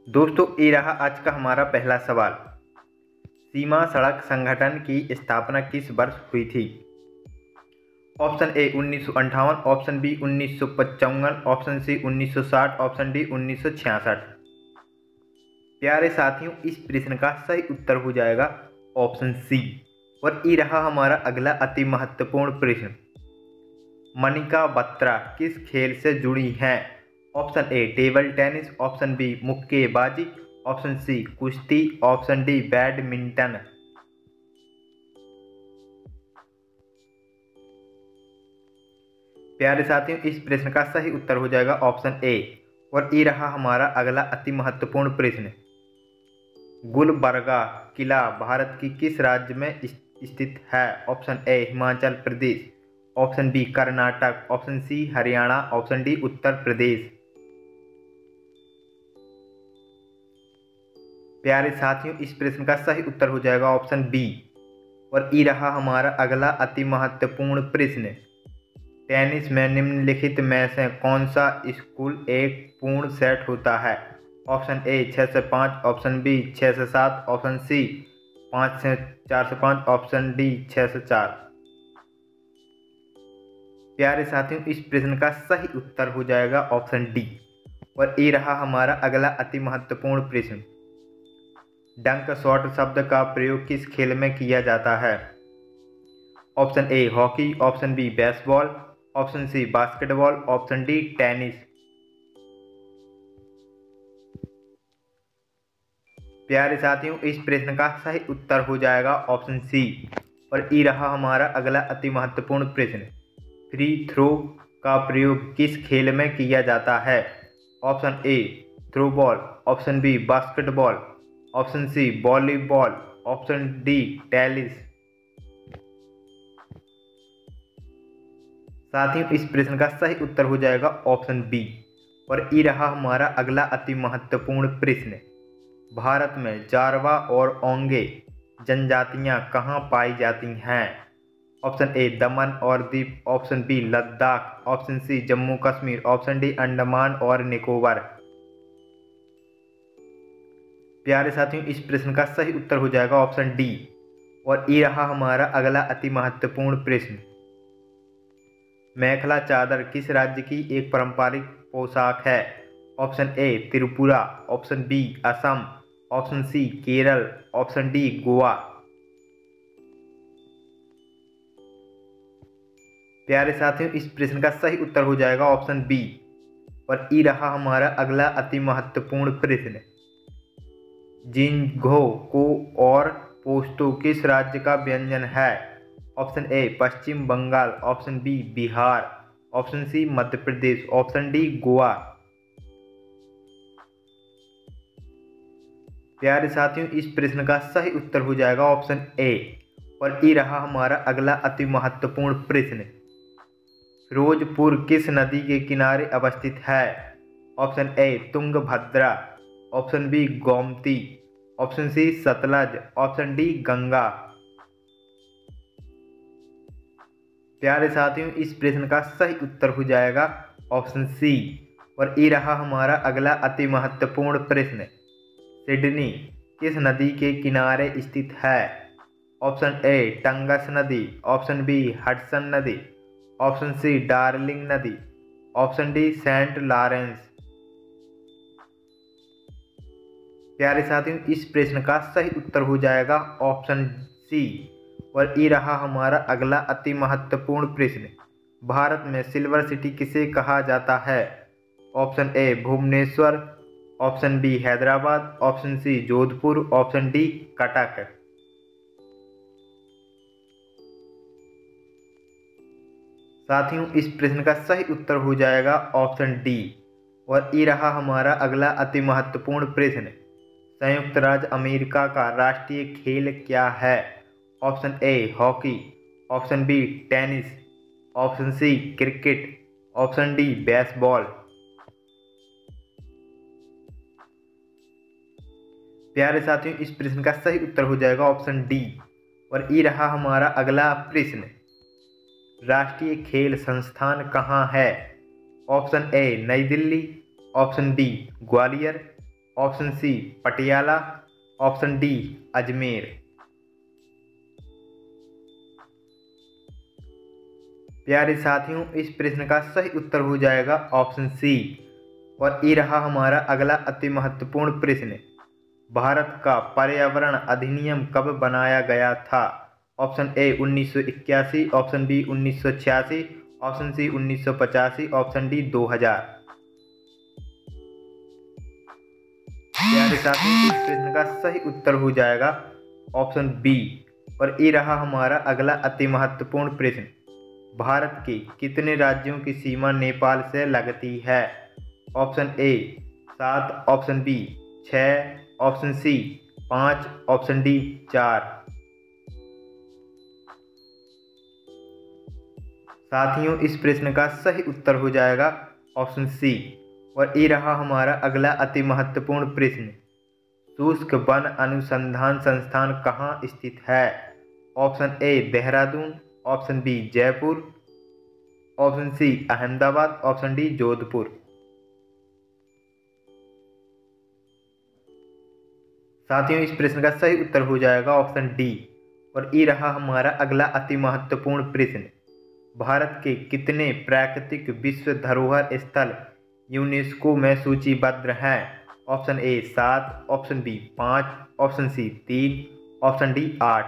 दोस्तों, ये रहा आज का हमारा पहला सवाल। सीमा सड़क संगठन की स्थापना किस वर्ष हुई थी? Option A 1958, option B 1955, option C 1960, option D 1966। प्यारे साथियों, इस प्रश्न का सही उत्तर हो जाएगा ऑप्शन सी। और ये रहा हमारा अगला अति महत्वपूर्ण प्रश्न। मनिका बत्रा किस खेल से जुड़ी हैं? Option A table tennis, option B मुक्केबाजी, ऑप्शन सी कुश्ती, ऑप्शन डी बैडमिंटन। प्यारे साथियों, इस प्रश्न का सही उत्तर हो जाएगा ऑप्शन ए। और ये रहा हमारा अगला अति महत्वपूर्ण प्रश्न। गुलबर्गा किला भारत की किस राज्य में स्थित है? Option A Himachal Pradesh, option B Karnataka, option C Haryana, option D Uttar Pradesh. प्यारे साथियों, इस प्रश्न का सही उत्तर हो जाएगा ऑप्शन बी। और ये रहा हमारा अगला अति महत्वपूर्ण प्रश्न। टेनिस में निम्नलिखित में से कौन सा स्कूल एक पूर्ण सेट होता है? ऑप्शन ए 6 से 5, ऑप्शन बी 6 से 7, ऑप्शन सी 5 से 4 से 5, ऑप्शन डी 6 से 4। प्यारे साथियों, इस प्रश्न का सही उत्तर हो जाएगा ऑप्शन डी। और ये रहा हमारा अगला अति महत्वपूर्ण प्रश्न। डंक शॉट शब्द का प्रयोग किस खेल में किया जाता है? Option A hockey, option B baseball, option C basketball, option D tennis. प्यारे साथियों, इस प्रश्न का सही उत्तर हो जाएगा ऑप्शन सी। और ये रहा हमारा अगला अति महत्वपूर्ण प्रश्न। फ्री थ्रो का प्रयोग किस खेल में किया जाता है? Option A throwball, option B basketball, option C volleyball, option D tennis. साथियों, इस प्रश्न का सही उत्तर हो जाएगा ऑप्शन बी। और ये रहा हमारा अगला अति महत्वपूर्ण प्रश्न। भारत में जारवा और ओंगे जनजातियां कहाँ पाई जाती हैं? ऑप्शन ए दमन और Diu, option B Ladakh, option C Jammu Kashmir, option D Andaman और निकोबार। प्यारे साथियों, इस प्रश्न का सही उत्तर हो जाएगा ऑप्शन डी। और ये रहा हमारा अगला अति महत्वपूर्ण प्रश्न। मेखला चादर किस राज्य की एक पारंपरिक पोशाक है? Option A Tripura, option B Assam, option C Kerala, option D Goa. प्यारे साथियों, इस प्रश्न का सही उत्तर हो जाएगा ऑप्शन बी। और ये रहा हमारा अगला अति महत्वपूर्ण प्रश्न। जिंघो को और पोस्तो किस राज्य का व्यंजन है? Option A Paschim Bangal, option B Bihar, option C Madhya Pradesh, option D Goa. प्यारे साथियों, इस प्रश्न का सही उत्तर हो जाएगा ऑप्शन ए। और ये रहा हमारा अगला अति महत्वपूर्ण प्रश्न। फिरोजपुर किस नदी के किनारे अवस्थित है? Option A Tungabhadra, option B Gomti, option C Sutlej, option D Ganga. प्यारे साथियों, इस प्रश्न का सही उत्तर हो जाएगा ऑप्शन सी। और ये रहा हमारा अगला अति महत्वपूर्ण प्रश्न। सिडनी किस नदी के किनारे स्थित है? ऑप्शन ए टंगस नदी, ऑप्शन बी हडसन नदी, ऑप्शन सी डार्लिंग नदी, ऑप्शन डी सेंट लॉरेंस। प्यारे साथियों, इस प्रश्न का सही उत्तर हो जाएगा ऑप्शन सी। और ये रहा हमारा अगला अति महत्वपूर्ण प्रश्न। भारत में सिल्वर सिटी किसे कहा जाता है? Option A Bhubaneswar, option B Hyderabad, option C Jodhpur, option D Cuttack. साथियों, इस प्रश्न का सही उत्तर हो जाएगा ऑप्शन डी। और ये रहा हमारा अगला अति महत्वपूर्ण प्रश्न। संयुक्त राज्य अमेरिका का राष्ट्रीय खेल क्या है? Option A hockey, option B tennis, option C cricket, option D baseball. प्यारे साथियों, इस प्रश्न का सही उत्तर हो जाएगा ऑप्शन डी। और ये रहा हमारा अगला प्रश्न। राष्ट्रीय खेल संस्थान कहाँ है? Option A Nai Delhi, option B Gwalior, option C Patiala, option D Ajmer. प्यारे साथियों, इस प्रश्न का सही उत्तर हो जाएगा ऑप्शन सी। और ये रहा हमारा अगला अति महत्वपूर्ण प्रश्न। भारत का पर्यावरण अधिनियम कब बनाया गया था? Option A 1981, option B 1986, option C 1985, option D 2000। प्यारे साथियों, इस प्रश्न का सही उत्तर हो जाएगा ऑप्शन बी। और ये रहा हमारा अगला अति महत्वपूर्ण प्रश्न। भारत के कितने राज्यों की सीमा नेपाल से लगती है? Option A 7, option B 6, option C 5, option D 4। साथियों, इस प्रश्न का सही उत्तर हो जाएगा ऑप्शन सी। और ये रहा हमारा अगला अति महत्वपूर्ण प्रश्न। शुष्क वन अनुसंधान संस्थान कहाँ स्थित है? Option A Dehradun, option B Jaipur, option C Ahmedabad, option D Jodhpur. साथियों, इस प्रश्न का सही उत्तर हो जाएगा ऑप्शन डी। और ये रहा हमारा अगला अति महत्वपूर्ण प्रश्न। भारत के कितने प्राकृतिक विश्व धरोहर स्थल यूनेस्को में सूचीबद्ध हैं? Option A 7, option B 5, option C 3, option D 8।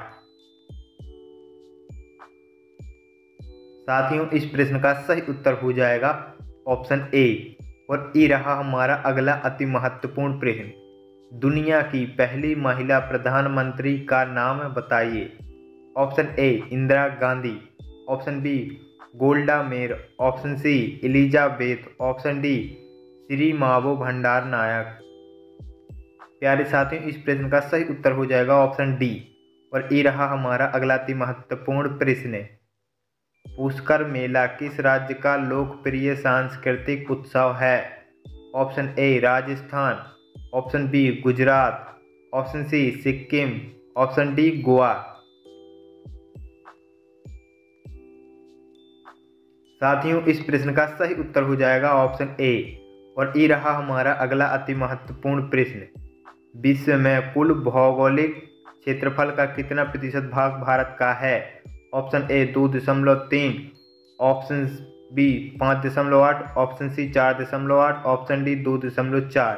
साथियों, इस प्रश्न का सही उत्तर हो जाएगा ऑप्शन ए। और ये रहा हमारा अगला अति महत्वपूर्ण प्रश्न। दुनिया की पहली महिला प्रधानमंत्री का नाम बताइए। Option A Indira Gandhi, option B Golda Meir, option C Elizabeth, option D Sirimavo भंडार नायक। प्यारे साथियों, इस प्रश्न का सही उत्तर हो जाएगा ऑप्शन डी। और ये रहा हमारा अगला अति महत्वपूर्ण प्रश्न। पुष्कर मेला किस राज्य का लोकप्रिय सांस्कृतिक उत्सव है? Option A Rajasthan, option B Gujarat, option C Sikkim, option D Goa. साथियों, इस प्रश्न का सही उत्तर हो जाएगा ऑप्शन ए। और ये रहा हमारा अगला अति महत्वपूर्ण प्रश्न। विश्व में कुल भौगोलिक क्षेत्रफल का कितना प्रतिशत भाग भारत का है? Option A 2.3, option B 5.8, option C 4.8, option D 2.4।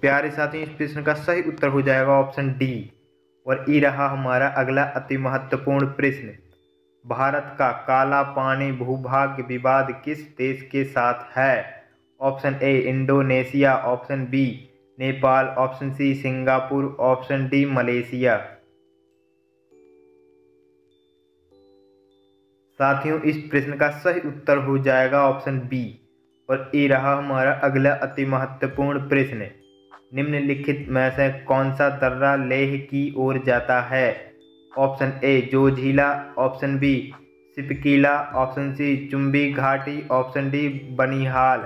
प्यारे साथियों, इस प्रश्न का सही उत्तर हो जाएगा ऑप्शन डी। और ये रहा हमारा अगला अति महत्वपूर्ण प्रश्न। भारत का काला पानी भूभाग विवाद किस देश के साथ है? Option A Indonesia, option B Nepal, option C Singapore, option D Malaysia. साथियों, इस प्रश्न का सही उत्तर हो जाएगा ऑप्शन बी। और ये रहा हमारा अगला अति महत्वपूर्ण प्रश्न। निम्नलिखित में से कौन सा दर्रा लेह की ओर जाता है? Option A Zojila, option B Shipkila, option C Chumbi घाटी, ऑप्शन डी बनिहाल।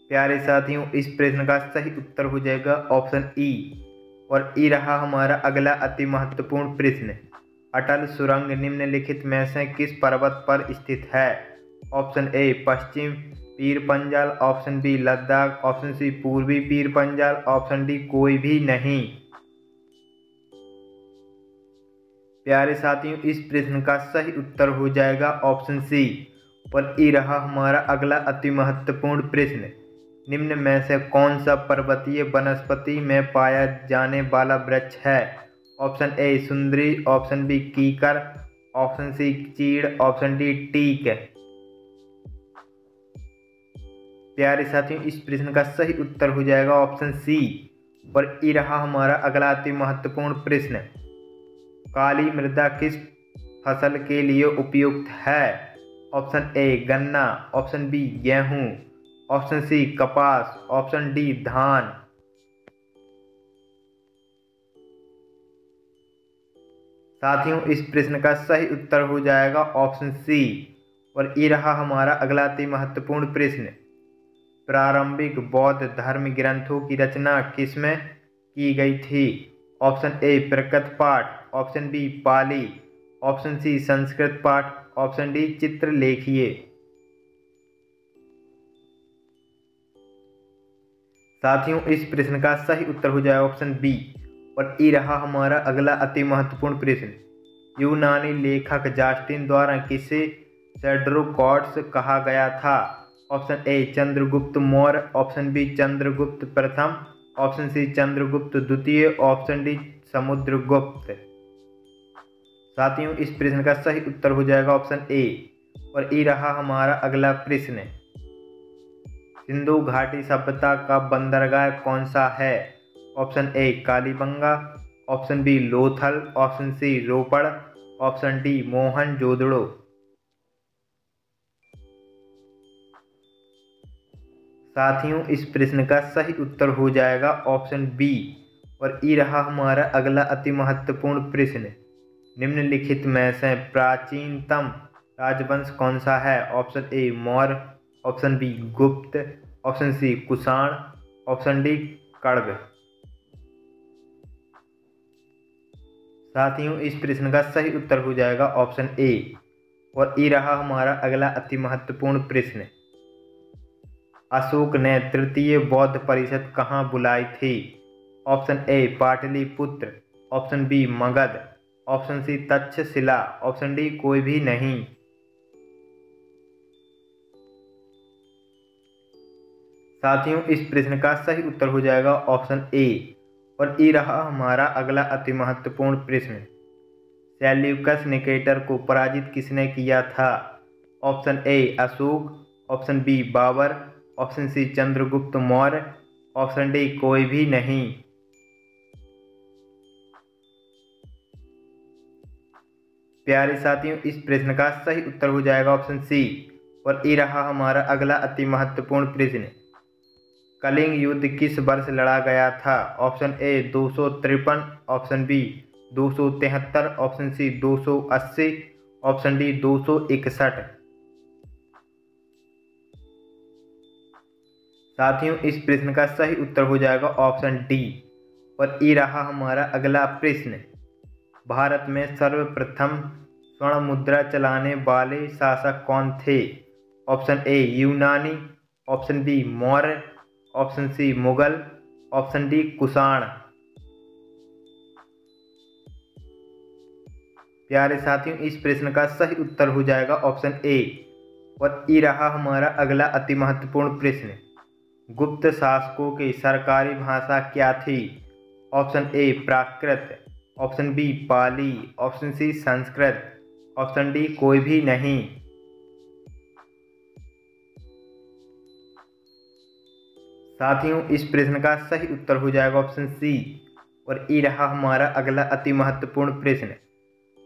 प्यारे साथियों, इस प्रश्न का सही उत्तर हो जाएगा ऑप्शन ई। और ई रहा हमारा अगला अति महत्वपूर्ण प्रश्न। अटल सुरंग निम्नलिखित में से किस पर्वत पर स्थित है? ऑप्शन ए पश्चिम Pir Panjal, option B Ladakh, option C पूर्वी पीर पंजाल, ऑप्शन डी कोई भी नहीं। प्यारे साथियों, इस प्रश्न का सही उत्तर हो जाएगा ऑप्शन सी। और ये रहा हमारा अगला अति महत्वपूर्ण प्रश्न। निम्न में से कौन सा पर्वतीय वनस्पति में पाया जाने वाला वृक्ष है? ऑप्शन ए सुंदरी, ऑप्शन बी कीकर, ऑप्शन सी चीड़, ऑप्शन डी टीक। प्यारे साथियों, इस प्रश्न का सही उत्तर हो जाएगा ऑप्शन सी। और ये रहा हमारा अगला अति महत्वपूर्ण प्रश्न। काली मृदा किस फसल के लिए उपयुक्त है? ऑप्शन ए गन्ना, ऑप्शन बी गेहूं, ऑप्शन सी कपास, ऑप्शन डी धान। साथियों, इस प्रश्न का सही उत्तर हो जाएगा ऑप्शन सी। और ये रहा हमारा अगला अति महत्वपूर्ण प्रश्न। प्रारंभिक बौद्ध धर्म ग्रंथों की रचना किसमें की गई थी? ऑप्शन ए प्रकृत पाठ, option B Pali, option C Sanskrit पाठ, ऑप्शन डी चित्रलेखीय। साथियों इस प्रश्न का सही उत्तर हो जाएगा ऑप्शन बी। और ये रहा हमारा अगला अति महत्वपूर्ण प्रश्न। यूनानी लेखक जास्टिन द्वारा किसे सेड्रोकॉट्स कहा गया था? Option A Chandragupta Maurya, option B Chandragupta प्रथम, ऑप्शन सी चंद्रगुप्त द्वितीय, ऑप्शन डी समुद्रगुप्त। साथियों इस प्रश्न का सही उत्तर हो जाएगा ऑप्शन ए। और ये रहा हमारा अगला प्रश्न। सिंधु घाटी सभ्यता का बंदरगाह कौन सा है? Option A Kalibangan, option B Lothal, option C Ropar, option D Mohenjodaro. साथियों इस प्रश्न का सही उत्तर हो जाएगा ऑप्शन बी। और ये रहा हमारा अगला अति महत्वपूर्ण प्रश्न। निम्नलिखित में से प्राचीनतम राजवंश कौन सा है? Option A Maurya, option B Gupta, option C Kushan, option D Kanva. साथियों इस प्रश्न का सही उत्तर हो जाएगा ऑप्शन ए। और ये रहा हमारा अगला अति महत्वपूर्ण प्रश्न। अशोक ने तृतीय बौद्ध परिषद कहाँ बुलाई थी? Option A Pataliputra, option B Magadha, option C Takshashila, option D कोई भी नहीं। साथियों इस प्रश्न का सही उत्तर हो जाएगा ऑप्शन ए। और ये रहा हमारा अगला अति महत्वपूर्ण प्रश्न। सेल्यूकस निकेटर को पराजित किसने किया था? Option A Ashoka, option B Babur, option C Chandragupta Maurya, option D कोई भी नहीं। प्यारे साथियों इस प्रश्न का सही उत्तर हो जाएगा ऑप्शन सी। और ये रहा हमारा अगला अति महत्वपूर्ण प्रश्न। कलिंग युद्ध किस वर्ष लड़ा गया था? Option A 253, option B 273, option C 280, option D 261। साथियों इस प्रश्न का सही उत्तर हो जाएगा ऑप्शन डी। और ये रहा हमारा अगला प्रश्न। भारत में सर्वप्रथम स्वर्ण मुद्रा चलाने वाले शासक कौन थे? ऑप्शन ए यूनानी, option B Maurya, option C Mughal, option D Kushan. प्यारे साथियों इस प्रश्न का सही उत्तर हो जाएगा ऑप्शन ए। और ये रहा हमारा अगला अति महत्वपूर्ण प्रश्न। गुप्त शासकों की सरकारी भाषा क्या थी? Option A Prakrit, option B Pali, option C Sanskrit, option D कोई भी नहीं। साथियों इस प्रश्न का सही उत्तर हो जाएगा ऑप्शन सी। और ये रहा हमारा अगला अति महत्वपूर्ण प्रश्न।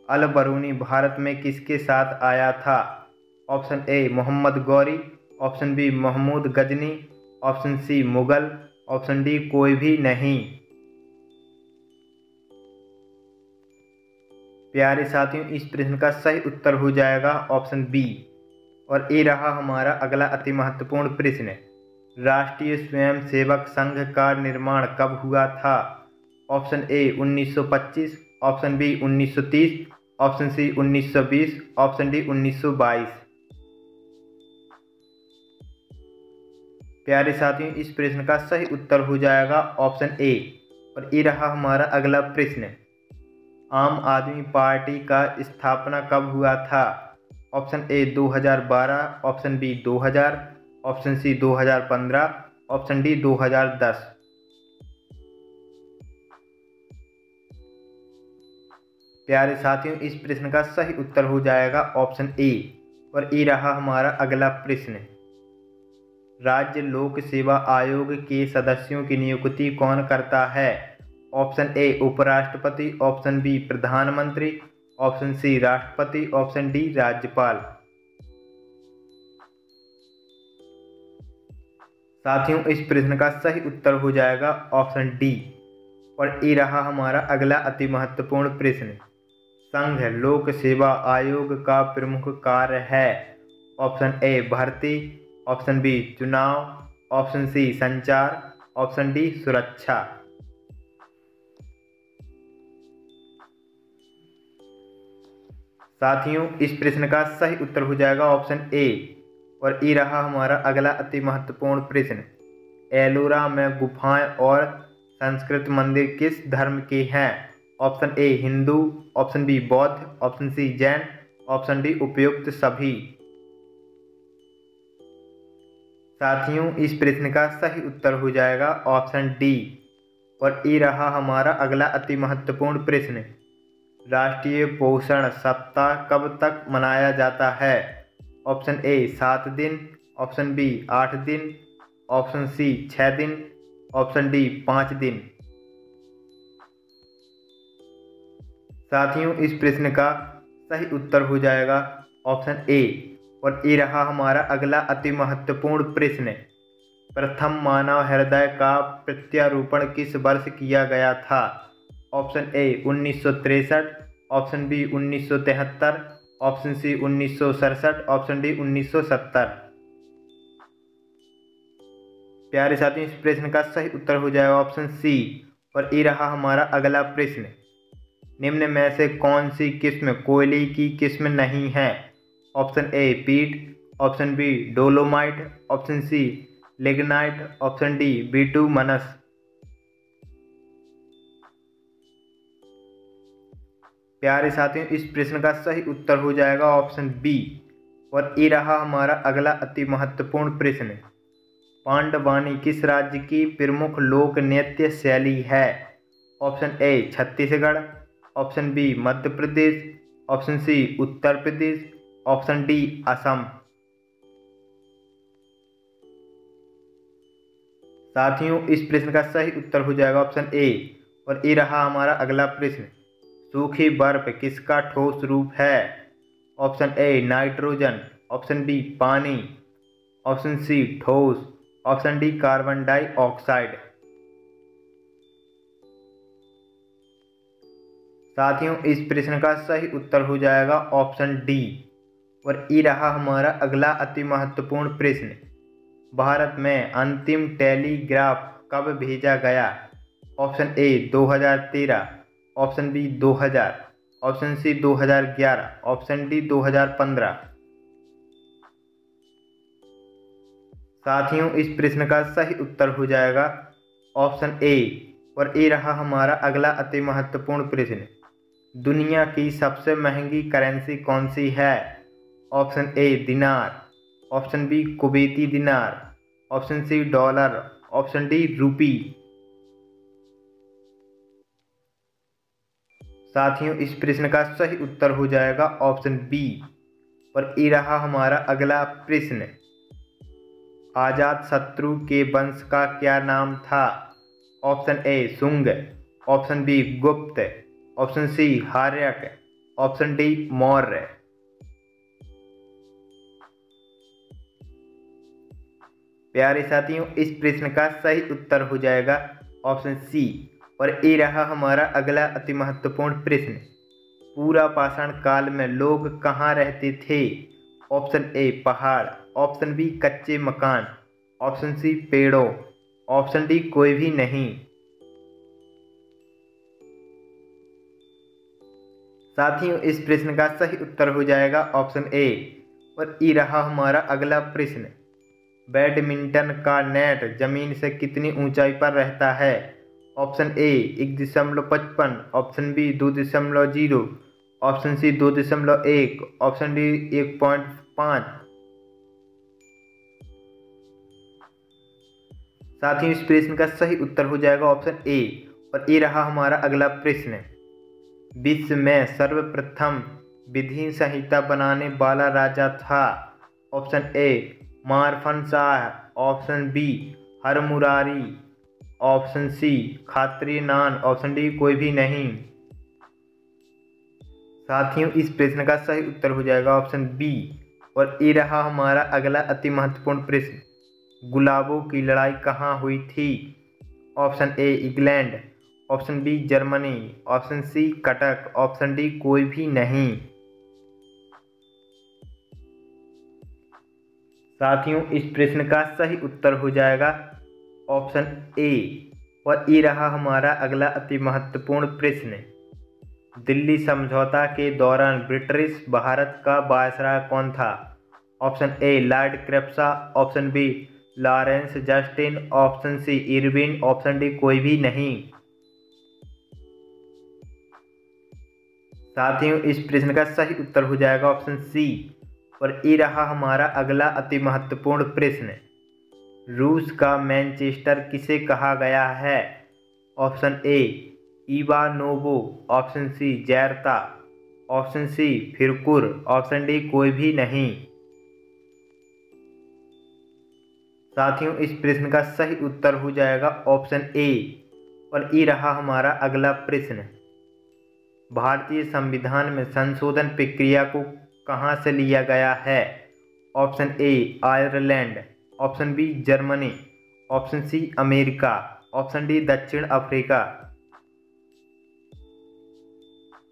अल बरूनी भारत में किसके साथ आया था? Option A Mohammad Ghori, option B Mahmud Ghazni, option C Mughal, option D कोई भी नहीं। प्यारे साथियों इस प्रश्न का सही उत्तर हो जाएगा ऑप्शन बी। और ये रहा हमारा अगला अति महत्वपूर्ण प्रश्न। राष्ट्रीय स्वयंसेवक संघ का निर्माण कब हुआ था? Option A 1925, option B 1930, option C 1920, option D 1922। प्यारे साथियों इस प्रश्न का सही उत्तर हो जाएगा ऑप्शन ए। और ये रहा हमारा अगला प्रश्न। आम आदमी पार्टी का स्थापना कब हुआ था? Option A 2012, option B 2000, option C 2015, option D 2010। प्यारे साथियों इस प्रश्न का सही उत्तर हो जाएगा ऑप्शन ए। और ये रहा हमारा अगला प्रश्न। राज्य लोक सेवा आयोग के सदस्यों की नियुक्ति कौन करता है? ऑप्शन ए उपराष्ट्रपति, ऑप्शन बी प्रधानमंत्री, ऑप्शन सी राष्ट्रपति, ऑप्शन डी राज्यपाल। साथियों इस प्रश्न का सही उत्तर हो जाएगा ऑप्शन डी। और ये रहा हमारा अगला अति महत्वपूर्ण प्रश्न। संघ लोक सेवा आयोग का प्रमुख कार्य है? ऑप्शन ए भर्ती, ऑप्शन बी चुनाव, ऑप्शन सी संचार, ऑप्शन डी सुरक्षा। साथियों इस प्रश्न का सही उत्तर हो जाएगा ऑप्शन ए। और ये रहा हमारा अगला अति महत्वपूर्ण प्रश्न। एलोरा में गुफाएं और संस्कृत मंदिर किस धर्म के हैं? Option A Hindu, option B Bauddh, option C Jain, option D उपयुक्त सभी। साथियों, इस प्रश्न का सही उत्तर हो जाएगा ऑप्शन डी। और ये रहा हमारा अगला अति महत्वपूर्ण प्रश्न। राष्ट्रीय पोषण सप्ताह कब तक मनाया जाता है? ऑप्शन ए 7 दिन, ऑप्शन बी 8 दिन, ऑप्शन सी 6 दिन, ऑप्शन डी 5 दिन। साथियों, इस प्रश्न का सही उत्तर हो जाएगा ऑप्शन ए। और ये रहा हमारा अगला अति महत्वपूर्ण प्रश्न। प्रथम मानव हृदय का प्रत्यारोपण किस वर्ष किया गया था? Option A 1963, option B 1973, option C 1967, option D 1970। प्यारे साथियों, इस प्रश्न का सही उत्तर हो जाएगा ऑप्शन सी। और ये रहा हमारा अगला प्रश्न। निम्न में से कौन सी किस्म कोयले की किस्म नहीं है? Option A peat, option B dolomite, option C lignite, option D bituminous. प्यारे साथियों, इस प्रश्न का सही उत्तर हो जाएगा ऑप्शन बी। और ये रहा हमारा अगला अति महत्वपूर्ण प्रश्न। पांडवानी किस राज्य की प्रमुख लोक नृत्य शैली है? Option A Chhattisgarh, option B Madhya Pradesh, option C Uttar Pradesh, option D Assam. साथियों, इस प्रश्न का सही उत्तर हो जाएगा ऑप्शन ए। और ये रहा हमारा अगला प्रश्न। सूखी बर्फ किसका ठोस रूप है? Option A nitrogen, option B पानी, ऑप्शन सी ठोस, ऑप्शन डी कार्बन डाइऑक्साइड। साथियों, इस प्रश्न का सही उत्तर हो जाएगा ऑप्शन डी। और ये रहा हमारा अगला अति महत्वपूर्ण प्रश्न। भारत में अंतिम टेलीग्राफ कब भेजा गया? Option A 2013, option B 2000, option C 2011, option D 2015। साथियों, इस प्रश्न का सही उत्तर हो जाएगा ऑप्शन ए। और ये रहा हमारा अगला अति महत्वपूर्ण प्रश्न। दुनिया की सबसे महंगी करेंसी कौन सी है? Option A dinar, option B Kuwaiti dinar, option C dollar, option D rupee. साथियों, इस प्रश्न का सही उत्तर हो जाएगा ऑप्शन बी। और ये रहा हमारा अगला प्रश्न। अजातशत्रु के वंश का क्या नाम था? Option A Shunga, option B Gupta, option C Haryanka, option D Maurya. प्यारे साथियों, इस प्रश्न का सही उत्तर हो जाएगा ऑप्शन सी। और ये रहा हमारा अगला अति महत्वपूर्ण प्रश्न। पूरा पाषाण काल में लोग कहाँ रहते थे? ऑप्शन ए पहाड़, ऑप्शन बी कच्चे मकान, ऑप्शन सी पेड़ों, ऑप्शन डी कोई भी नहीं। साथियों, इस प्रश्न का सही उत्तर हो जाएगा ऑप्शन ए। और ये रहा हमारा अगला प्रश्न। बैडमिंटन का नेट जमीन से कितनी ऊंचाई पर रहता है? Option A 1.55, option B 2.0, option C 2.1, option D 1.5। साथियों, इस प्रश्न का सही उत्तर हो जाएगा ऑप्शन ए। और ये रहा हमारा अगला प्रश्न। विश्व में सर्वप्रथम विधि संहिता बनाने वाला राजा था? ऑप्शन ए मारफन शाह, ऑप्शन बी हरमुरारी, ऑप्शन सी खात्री नान, ऑप्शन डी कोई भी नहीं। साथियों, इस प्रश्न का सही उत्तर हो जाएगा ऑप्शन बी। और ये रहा हमारा अगला अति महत्वपूर्ण प्रश्न। गुलाबों की लड़ाई कहाँ हुई थी? Option A England, option B Germany, option C Cuttack, option D कोई भी नहीं। साथियों, इस प्रश्न का सही उत्तर हो जाएगा ऑप्शन ए। और ये रहा हमारा अगला अति महत्वपूर्ण प्रश्न। दिल्ली समझौता के दौरान ब्रिटिश भारत का वायसराय कौन था? Option A Lord Cripps, option B Lawrence Justin, option C Irwin, option D कोई भी नहीं। साथियों इस प्रश्न का सही उत्तर हो जाएगा ऑप्शन सी। और ये रहा हमारा अगला अति महत्वपूर्ण प्रश्न। रूस का मैनचेस्टर किसे कहा गया है? Option A Ivanovo, option C जैर्ता, ऑप्शन सी फिरकुर, ऑप्शन डी कोई भी नहीं। साथियों इस प्रश्न का सही उत्तर हो जाएगा ऑप्शन ए। और ये रहा हमारा अगला प्रश्न। भारतीय संविधान में संशोधन प्रक्रिया को कहाँ से लिया गया है? Option A Ireland, option B Germany, option C America, option D दक्षिण अफ्रीका।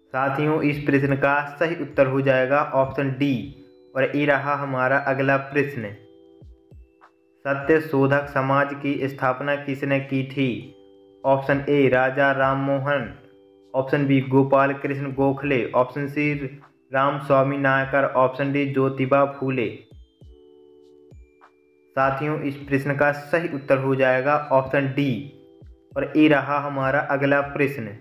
साथियों इस प्रश्न का सही उत्तर हो जाएगा ऑप्शन डी। और ये रहा हमारा अगला प्रश्न। सत्य शोधक समाज की स्थापना किसने की थी? Option A Raja Rammohan, option B Gopal Krishna Gokhale, option C Ram Swami Naicker, option D Jyotiba Phule. साथियों इस प्रश्न का सही उत्तर हो जाएगा ऑप्शन डी। और ये रहा हमारा अगला प्रश्न।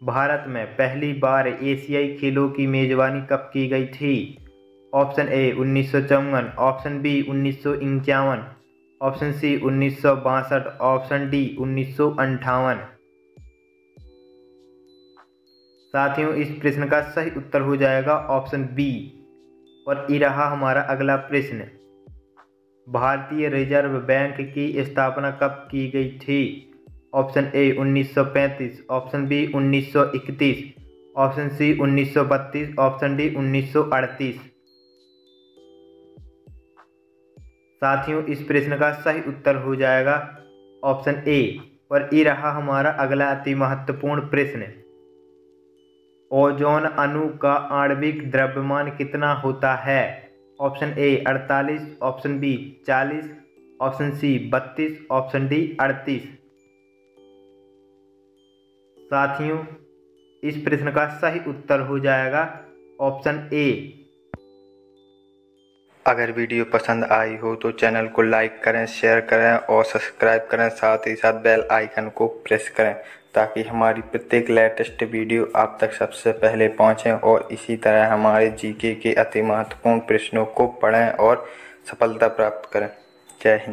भारत में पहली बार एशियाई खेलों की मेजबानी कब की गई थी? Option A 1954, option B 1951, option C 1962, option D 1958। साथियों इस प्रश्न का सही उत्तर हो जाएगा ऑप्शन बी। और ये रहा हमारा अगला प्रश्न। भारतीय रिजर्व बैंक की स्थापना कब की गई थी? Option A 1935, option B 1931, option C 1932, option D 1938। साथियों इस प्रश्न का सही उत्तर हो जाएगा ऑप्शन ए। और ये रहा हमारा अगला अति महत्वपूर्ण प्रश्न। ओजोन अणु का आणविक द्रव्यमान कितना होता है? Option A 48, option B 40, option C 32, option D 38। साथियों इस प्रश्न का सही उत्तर हो जाएगा ऑप्शन ए। अगर वीडियो पसंद आई हो तो चैनल को लाइक करें, शेयर करें और सब्सक्राइब करें। साथ ही साथ बेल आइकन को प्रेस करें ताकि हमारी प्रत्येक लेटेस्ट वीडियो आप तक सबसे पहले पहुंचे। और इसी तरह हमारे जीके के अति महत्वपूर्ण प्रश्नों को पढ़ें और सफलता प्राप्त करें। जय हिंद।